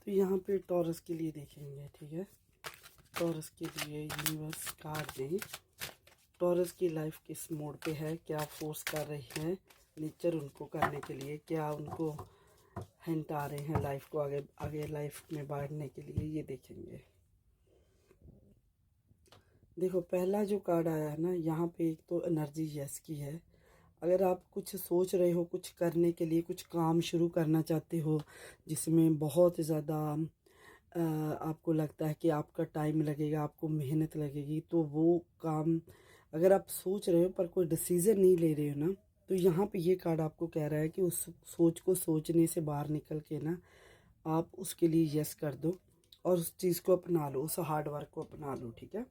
तो यहाँ पे टॉरस के लिए देखेंगे, ठीक है। टॉरस के लिए यूनिवर्स कार्ड दें, टॉरस की लाइफ किस मोड पे है, क्या फोर्स कर रही है नेचर उनको करने के लिए, क्या उनको हिंट आ रहे हैं लाइफ को आगे आगे लाइफ में बढ़ने के लिए, ये देखेंगे। देखो पहला जो कार्ड आया है ना, यहाँ पे एक तो एनर्जी यस की है। अगर आप कुछ सोच रहे हो, कुछ करने के लिए, कुछ काम शुरू करना चाहते हो जिसमें बहुत ज़्यादा आपको लगता है कि आपका टाइम लगेगा, आपको मेहनत लगेगी, तो वो काम अगर आप सोच रहे हो पर कोई डिसीज़न नहीं ले रहे हो ना, तो यहाँ पे ये कार्ड आपको कह रहा है कि उस सोच को सोचने से बाहर निकल के ना आप उसके लिए यस कर दो और उस चीज़ को अपना लो, उस हार्ड वर्क को अपना लो, ठीक है।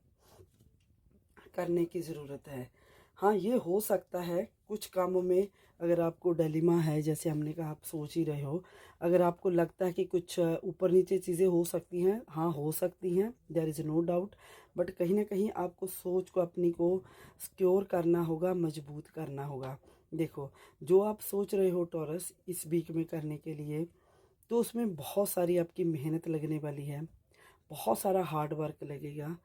करने की ज़रूरत है। हाँ, ये हो सकता है कुछ कामों में अगर आपको डिलेमा है, जैसे हमने कहा आप सोच ही रहे हो, अगर आपको लगता है कि कुछ ऊपर नीचे चीज़ें हो सकती हैं, हाँ हो सकती हैं, there is no doubt, but कहीं ना कहीं आपको सोच को अपनी को सिक्योर करना होगा, मजबूत करना होगा। देखो जो आप सोच रहे हो टॉरस इस वीक में करने के लिए, तो उसमें बहुत सारी आपकी मेहनत लगने वाली है, बहुत सारा हार्ड वर्क लगेगा,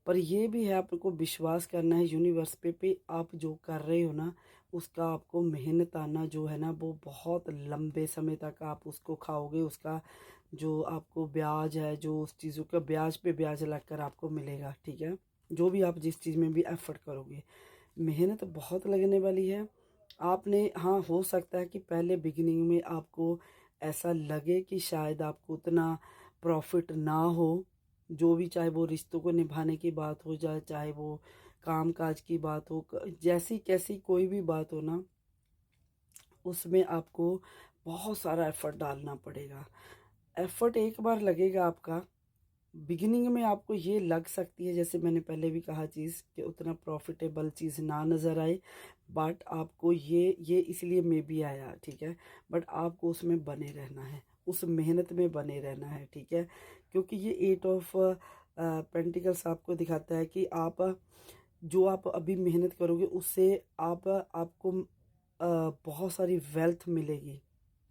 पर ये भी है आपको विश्वास करना है यूनिवर्स पे आप जो कर रहे हो ना उसका आपको मेहनत आना जो है ना वो बहुत लंबे समय तक आप उसको खाओगे, उसका जो आपको ब्याज है, जो उस चीज़ों का ब्याज पे ब्याज लगकर आपको मिलेगा, ठीक है। जो भी आप जिस चीज़ में भी एफर्ट करोगे, मेहनत बहुत लगने वाली है। आपने हाँ हो सकता है कि पहले बिगिनिंग में आपको ऐसा लगे कि शायद आपको उतना प्रॉफिट ना हो, जो भी, चाहे वो रिश्तों को निभाने की बात हो जाए, चाहे वो काम काज की बात हो, जैसी कैसी कोई भी बात हो ना, उसमें आपको बहुत सारा एफर्ट डालना पड़ेगा। एफर्ट एक बार लगेगा आपका, बिगिनिंग में आपको ये लग सकती है, जैसे मैंने पहले भी कहा, चीज़ कि उतना प्रॉफिटेबल चीज़ ना नज़र आए, बट आपको ये इसलिए मे भी आया, ठीक है, बट आपको उसमें बने रहना है, उस मेहनत में बने रहना है, ठीक है। क्योंकि ये 8 ऑफ पेंटिकल्स आपको दिखाता है कि आप जो आप अभी मेहनत करोगे उससे आपको बहुत सारी वेल्थ मिलेगी,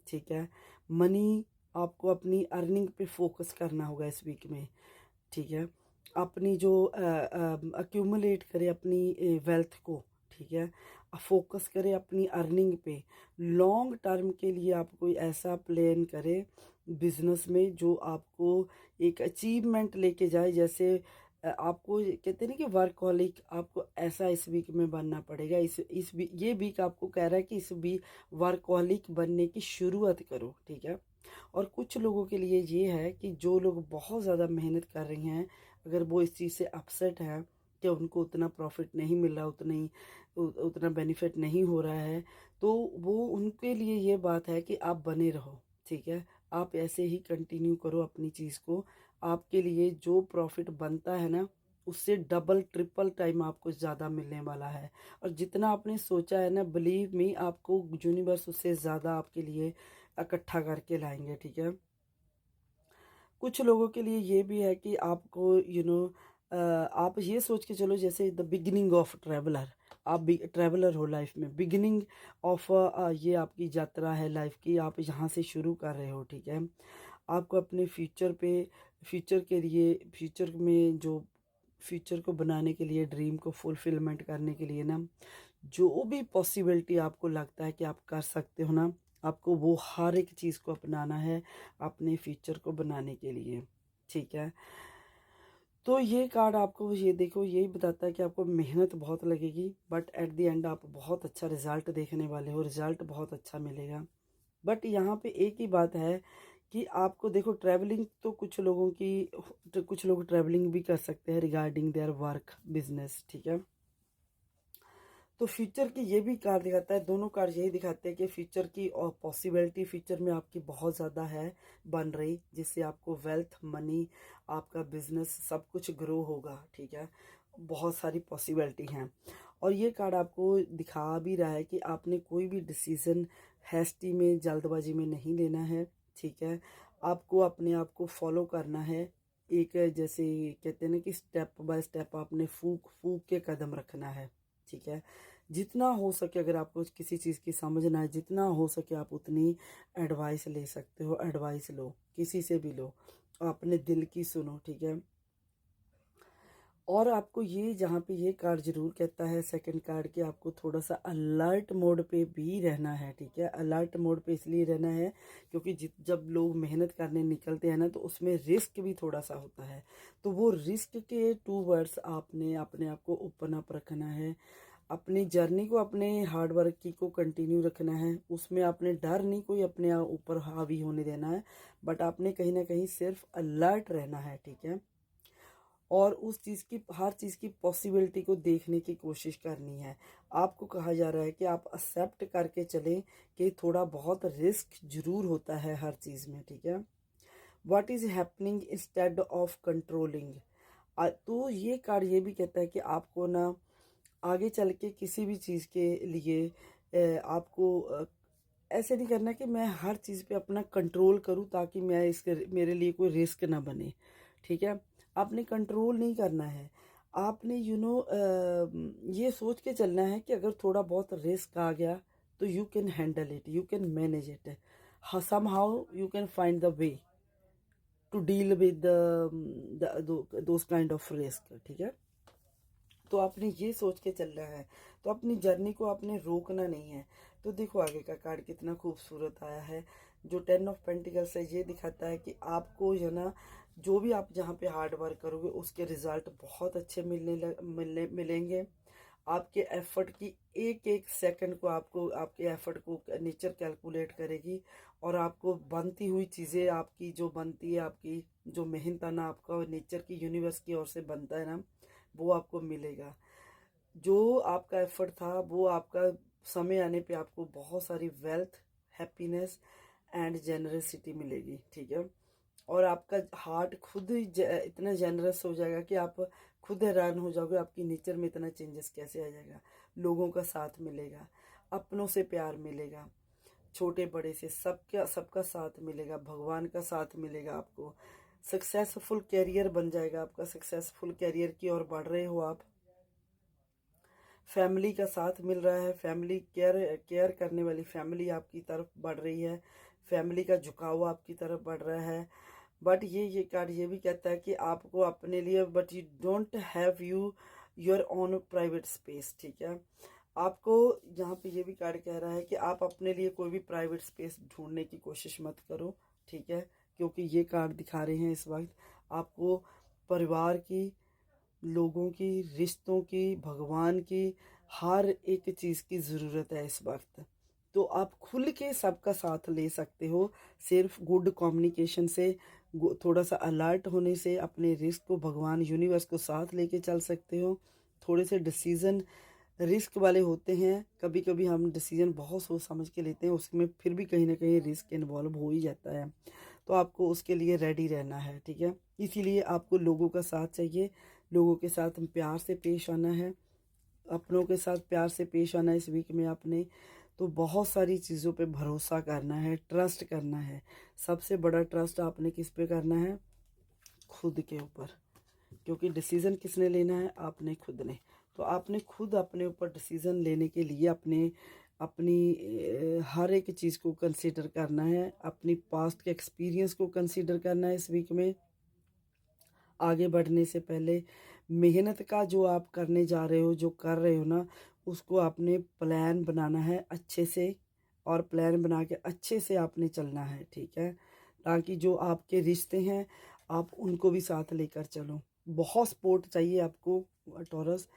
ठीक है। मनी आपको अपनी अर्निंग पे फोकस करना होगा इस वीक में, ठीक है। अपनी जो अक्यूमुलेट करे अपनी वेल्थ को, ठीक है, फोकस करे अपनी अर्निंग पे। लॉन्ग टर्म के लिए आप कोई ऐसा प्लान करे बिजनेस में जो आपको एक अचीवमेंट लेके जाए, जैसे आपको कहते हैं ना कि वर्कहॉलिक, आपको ऐसा इस वीक में बनना पड़ेगा। ये वीक आपको कह रहा है कि इस वीक वर्कहॉलिक बनने की शुरुआत करो, ठीक है। और कुछ लोगों के लिए ये है कि जो लोग बहुत ज़्यादा मेहनत कर रही हैं, अगर वो इस चीज़ से अपसेट है कि उनको उतना प्रॉफिट नहीं मिल रहा, उतना बेनिफिट नहीं हो रहा है, तो वो उनके लिए ये बात है कि आप बने रहो, ठीक है। आप ऐसे ही कंटिन्यू करो अपनी चीज़ को, आपके लिए जो प्रॉफिट बनता है ना उससे डबल ट्रिपल टाइम आपको ज़्यादा मिलने वाला है। और जितना आपने सोचा है ना, बिलीव मी, आपको यूनिवर्स उससे ज़्यादा आपके लिए इकट्ठा करके लाएंगे, ठीक है। कुछ लोगों के लिए ये भी है कि आपको आप ये सोच के चलो, जैसे द बिगिनिंग ऑफ ट्रैवलर, आप भी ट्रैवलर हो लाइफ में, बिगिनिंग ऑफ ये आपकी यात्रा है लाइफ की, आप यहाँ से शुरू कर रहे हो, ठीक है। आपको अपने फ्यूचर के लिए, फ्यूचर में जो फ्यूचर को बनाने के लिए, ड्रीम को फुलफिलमेंट करने के लिए ना, जो भी पॉसिबिलिटी आपको लगता है कि आप कर सकते हो ना, आपको वो हर एक चीज़ को अपनाना है अपने फ्यूचर को बनाने के लिए, ठीक है। तो ये कार्ड आपको ये देखो यही बताता है कि आपको मेहनत बहुत लगेगी, बट एट द एंड आप बहुत अच्छा रिजल्ट देखने वाले हो, रिजल्ट बहुत अच्छा मिलेगा। बट यहाँ पे एक ही बात है कि आपको देखो ट्रैवलिंग तो कुछ लोग ट्रैवलिंग भी कर सकते हैं रिगार्डिंग देयर वर्क बिजनेस, ठीक है। तो फ्यूचर की ये भी कार्ड दिखाता है, दोनों कार्ड यही दिखाते हैं कि फ्यूचर की और पॉसिबिलिटी फ्यूचर में आपकी बहुत ज़्यादा है बन रही, जिससे आपको वेल्थ, मनी, आपका बिजनेस सब कुछ ग्रो होगा, ठीक है। बहुत सारी पॉसिबिलिटी हैं। और ये कार्ड आपको दिखा भी रहा है कि आपने कोई भी डिसीज़न हैस्टी में, जल्दबाजी में नहीं लेना है, ठीक है। आपको अपने आप को फॉलो करना है, एक जैसे कहते हैं ना कि स्टेप बाय स्टेप आपने फूक फूक के कदम रखना है, ठीक है। जितना हो सके, अगर आपको किसी चीज़ की समझना है, जितना हो सके आप उतनी एडवाइस ले सकते हो, एडवाइस लो, किसी से भी लो, अपने दिल की सुनो, ठीक है। और आपको ये, जहाँ पे ये कार्ड जरूर कहता है सेकंड कार्ड, कि आपको थोड़ा सा अलर्ट मोड पे भी रहना है, ठीक है। अलर्ट मोड पे इसलिए रहना है क्योंकि जब लोग मेहनत करने निकलते हैं ना, तो उसमें रिस्क भी थोड़ा सा होता है। तो वो रिस्क के 2 वर्ड्स आपने अपने आप को ओपन अप रखना है, अपनी जर्नी को, अपने हार्ड वर्क की को कंटिन्यू रखना है। उसमें आपने डर नहीं कोई अपने ऊपर हावी होने देना है, बट आपने कहीं ना कहीं सिर्फ अलर्ट रहना है, ठीक है। और उस चीज़ की, हर चीज़ की पॉसिबिलिटी को देखने की कोशिश करनी है। आपको कहा जा रहा है कि आप एक्सेप्ट करके चलें कि थोड़ा बहुत रिस्क जरूर होता है हर चीज़ में, ठीक है। What is happening instead of controlling. तो ये कार्ड ये भी कहता है कि आपको ना आगे चल के किसी भी चीज़ के लिए आपको ऐसे नहीं करना कि मैं हर चीज़ पे अपना कंट्रोल करूं ताकि मैं इसके, मेरे लिए कोई रिस्क ना बने, ठीक है। आपने कंट्रोल नहीं करना है, आपने ये सोच के चलना है कि अगर थोड़ा बहुत रिस्क आ गया तो you can handle it, you can manage it, somehow you can find the way to deal with those kind of risk, ठीक है। तो आपने ये सोच के चलना है, तो अपनी जर्नी को आपने रोकना नहीं है। तो देखो आगे का कार्ड कितना खूबसूरत आया है, जो 10 ऑफ पेंटिकल्स है, ये दिखाता है कि आपको जो ना, जो भी आप जहाँ पे हार्ड वर्क करोगे उसके रिजल्ट बहुत अच्छे मिलेंगे। आपके एफर्ट की एक एक सेकंड को, आपको आपके एफर्ट को नेचर कैलकुलेट करेगी, और आपको बनती हुई चीज़ें, आपकी जो बनती है, आपकी जो मेहनताना आपका नेचर की, यूनिवर्स की ओर से बनता है ना, वो आपको मिलेगा। जो आपका एफर्ट था वो आपका समय आने पे आपको बहुत सारी वेल्थ, हैप्पीनेस एंड जेनरसिटी मिलेगी, ठीक है। और आपका हार्ट खुद ही इतना जेनरस हो जाएगा कि आप खुद हैरान हो जाओगे, आपकी नेचर में इतना चेंजेस कैसे आ जाएगा। लोगों का साथ मिलेगा, अपनों से प्यार मिलेगा, छोटे बड़े से सबका सबका साथ मिलेगा, भगवान का साथ मिलेगा आपको। सक्सेसफुल कैरियर बन जाएगा आपका, सक्सेसफुल कैरियर की ओर बढ़ रहे हो आप। फैमिली का साथ मिल रहा है, फैमिली केयर केयर करने वाली फैमिली आपकी तरफ बढ़ रही है, फैमिली का झुकाव आपकी तरफ बढ़ रहा है। बट ये कार्ड ये भी कहता है कि आपको अपने लिए, but you don't have your own private space, ठीक है। आपको यहाँ पे ये भी कार्ड कह रहा है कि आप अपने लिए कोई भी प्राइवेट स्पेस ढूंढने की कोशिश मत करो, ठीक है। क्योंकि ये कार्ड दिखा रहे हैं इस वक्त आपको परिवार की, लोगों की, रिश्तों की, भगवान की, हर एक चीज़ की ज़रूरत है इस वक्त। तो आप खुल के सबका साथ ले सकते हो, सिर्फ गुड कम्युनिकेशन से, थोड़ा सा अलर्ट होने से, अपने रिस्क को, भगवान यूनिवर्स को साथ लेके चल सकते हो। थोड़े से डिसीजन रिस्क वाले होते हैं, कभी कभी हम डिसीजन बहुत सोच समझ के लेते हैं, उसमें फिर भी कहीं ना कहीं रिस्क इन्वॉल्व हो ही जाता है। तो आपको उसके लिए रेडी रहना है, ठीक है। इसीलिए आपको लोगों का साथ चाहिए, लोगों के साथ प्यार से पेश आना है, अपनों के साथ प्यार से पेश आना है इस वीक में आपने। तो बहुत सारी चीज़ों पे भरोसा करना है, ट्रस्ट करना है। सबसे बड़ा ट्रस्ट आपने किस पे करना है? खुद के ऊपर। क्योंकि डिसीज़न किसने लेना है? आपने खुद ने। तो आपने खुद अपने ऊपर डिसीज़न लेने के लिए अपने अपनी हर एक चीज़ को कंसीडर करना है, अपनी पास्ट के एक्सपीरियंस को कंसीडर करना है इस वीक में। आगे बढ़ने से पहले मेहनत का जो आप करने जा रहे हो, जो कर रहे हो ना, उसको आपने प्लान बनाना है अच्छे से, और प्लान बना के अच्छे से आपने चलना है, ठीक है। ताकि जो आपके रिश्ते हैं आप उनको भी साथ लेकर चलो। बहुत सपोर्ट चाहिए आपको टॉरस,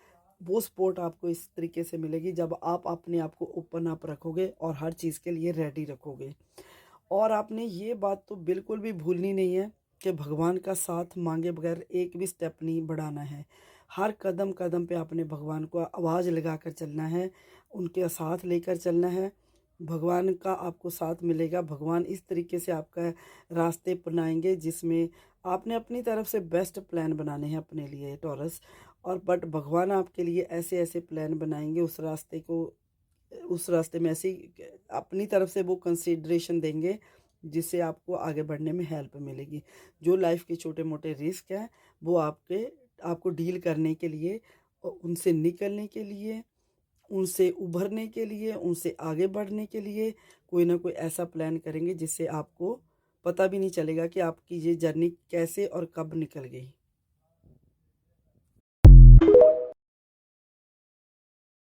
वो सपोर्ट आपको इस तरीके से मिलेगी जब आप अपने आप को ओपन अप रखोगे और हर चीज़ के लिए रेडी रखोगे। और आपने ये बात तो बिल्कुल भी भूलनी नहीं है कि भगवान का साथ मांगे बगैर एक भी स्टेप नहीं बढ़ाना है। हर कदम कदम पे आपने भगवान को आवाज़ लगा कर चलना है, उनके साथ लेकर चलना है। भगवान का आपको साथ मिलेगा, भगवान इस तरीके से आपका रास्ते अपनाएंगे जिसमें आपने अपनी तरफ से बेस्ट प्लान बनाने हैं अपने लिए टॉरस। और बट भगवान आपके लिए ऐसे ऐसे प्लान बनाएंगे, उस रास्ते में ऐसे ही अपनी तरफ से वो कंसिडरेशन देंगे जिससे आपको आगे बढ़ने में हेल्प मिलेगी। जो लाइफ के छोटे मोटे रिस्क हैं वो आपको डील करने के लिए और उनसे निकलने के लिए, उनसे उभरने के लिए, उनसे आगे बढ़ने के लिए कोई ना कोई ऐसा प्लान करेंगे जिससे आपको पता भी नहीं चलेगा कि आपकी ये जर्नी कैसे और कब निकल गई।